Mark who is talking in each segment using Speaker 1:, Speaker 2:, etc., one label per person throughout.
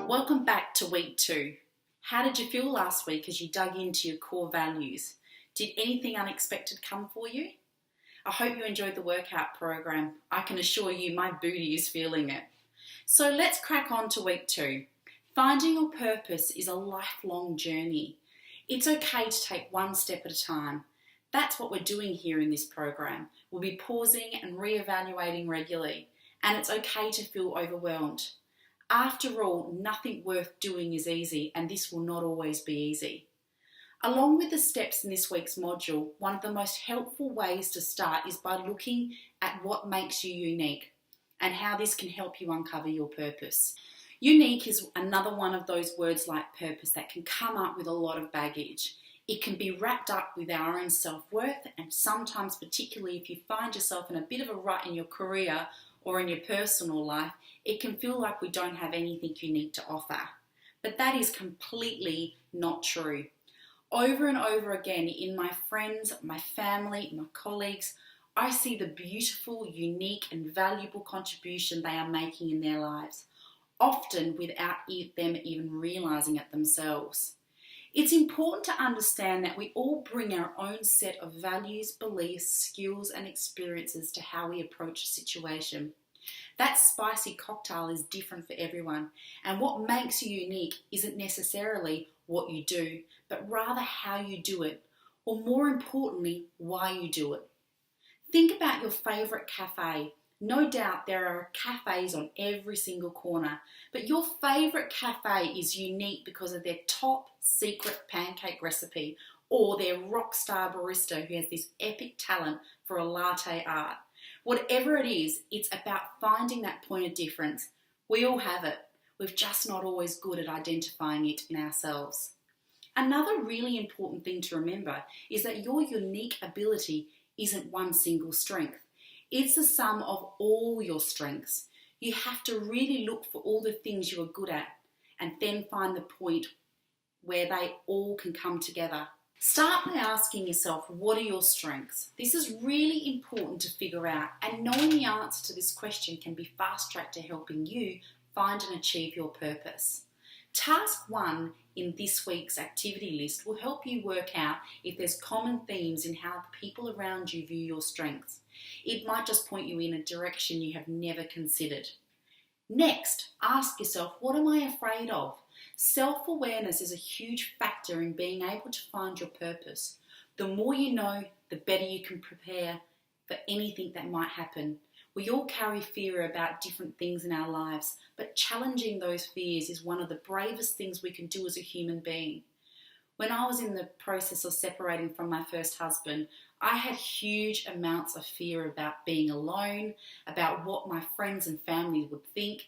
Speaker 1: Welcome back to week 2. How did you feel last week as you dug into your core values? Did anything unexpected come for you? I hope you enjoyed the workout program. I can assure you my booty is feeling it. So let's crack on to week 2. Finding your purpose is a lifelong journey. It's okay to take one step at a time. That's what we're doing here in this program. We'll be pausing and re-evaluating regularly, and it's okay to feel overwhelmed. After all, nothing worth doing is easy, and this will not always be easy. Along with the steps in this week's module, one of the most helpful ways to start is by looking at what makes you unique and how this can help you uncover your purpose. Unique is another one of those words like purpose that can come up with a lot of baggage. It can be wrapped up with our own self-worth, and sometimes, particularly if you find yourself in a bit of a rut in your career or in your personal life, it can feel like we don't have anything unique to offer. But that is completely not true. Over and over again in my friends, my family, my colleagues, I see the beautiful, unique and valuable contribution they are making in their lives, often without them even realising it themselves. It's important to understand that we all bring our own set of values, beliefs, skills and experiences to how we approach a situation. That spicy cocktail is different for everyone, and what makes you unique isn't necessarily what you do, but rather how you do it, or more importantly, why you do it. Think about your favourite cafe. No doubt there are cafes on every single corner, but your favourite cafe is unique because of their top secret pancake recipe or their rock star barista who has this epic talent for a latte art. Whatever it is, it's about finding that point of difference. We all have it. We're just not always good at identifying it in ourselves. Another really important thing to remember is that your unique ability isn't one single strength. It's the sum of all your strengths. You have to really look for all the things you are good at and then find the point where they all can come together. Start by asking yourself, what are your strengths? This is really important to figure out, and knowing the answer to this question can be fast-tracked to helping you find and achieve your purpose. Task 1 in this week's activity list will help you work out if there's common themes in how the people around you view your strengths. It might just point you in a direction you have never considered. Next, ask yourself, what am I afraid of? Self-awareness is a huge factor in being able to find your purpose. The more you know, the better you can prepare for anything that might happen. We all carry fear about different things in our lives, but challenging those fears is one of the bravest things we can do as a human being. When I was in the process of separating from my first husband, I had huge amounts of fear about being alone, about what my friends and family would think,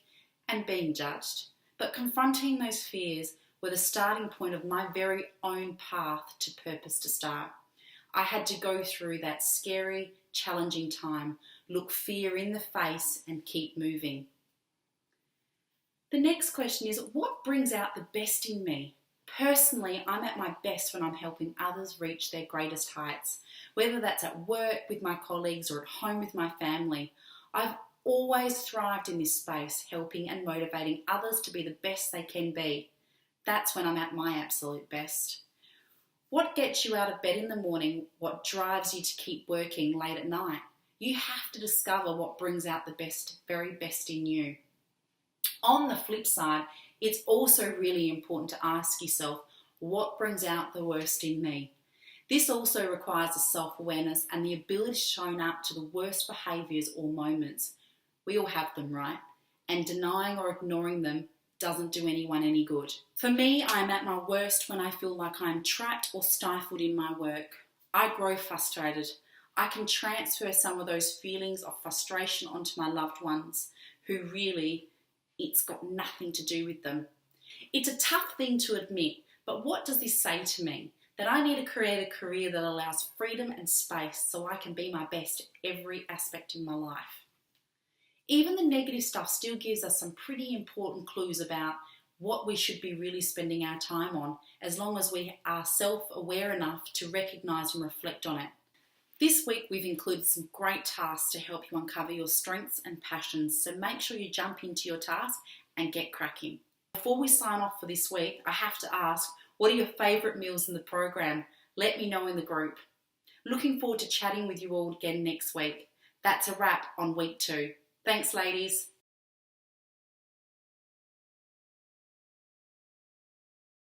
Speaker 1: and being judged. But confronting those fears were the starting point of my very own path to purpose to start. I had to go through that scary, challenging time, look fear in the face and keep moving. The next question is, what brings out the best in me? Personally, I'm at my best when I'm helping others reach their greatest heights, whether that's at work with my colleagues or at home with my family. I've always thrived in this space, helping and motivating others to be the best they can be. That's when I'm at my absolute best. What gets you out of bed in the morning? What drives you to keep working late at night? You have to discover what brings out the best, very best in you. On the flip side, it's also really important to ask yourself, what brings out the worst in me? This also requires a self-awareness and the ability to own up to the worst behaviours or moments. We all have them, right? And denying or ignoring them doesn't do anyone any good. For me, I'm at my worst when I feel like I'm trapped or stifled in my work. I grow frustrated. I can transfer some of those feelings of frustration onto my loved ones who really, it's got nothing to do with them. It's a tough thing to admit, but what does this say to me? That I need to create a career that allows freedom and space so I can be my best at every aspect in my life. Even the negative stuff still gives us some pretty important clues about what we should be really spending our time on, as long as we are self-aware enough to recognise and reflect on it. This week we've included some great tasks to help you uncover your strengths and passions, so make sure you jump into your task and get cracking. Before we sign off for this week, I have to ask, what are your favourite meals in the program? Let me know in the group. Looking forward to chatting with you all again next week. That's a wrap on week 2. Thanks, ladies.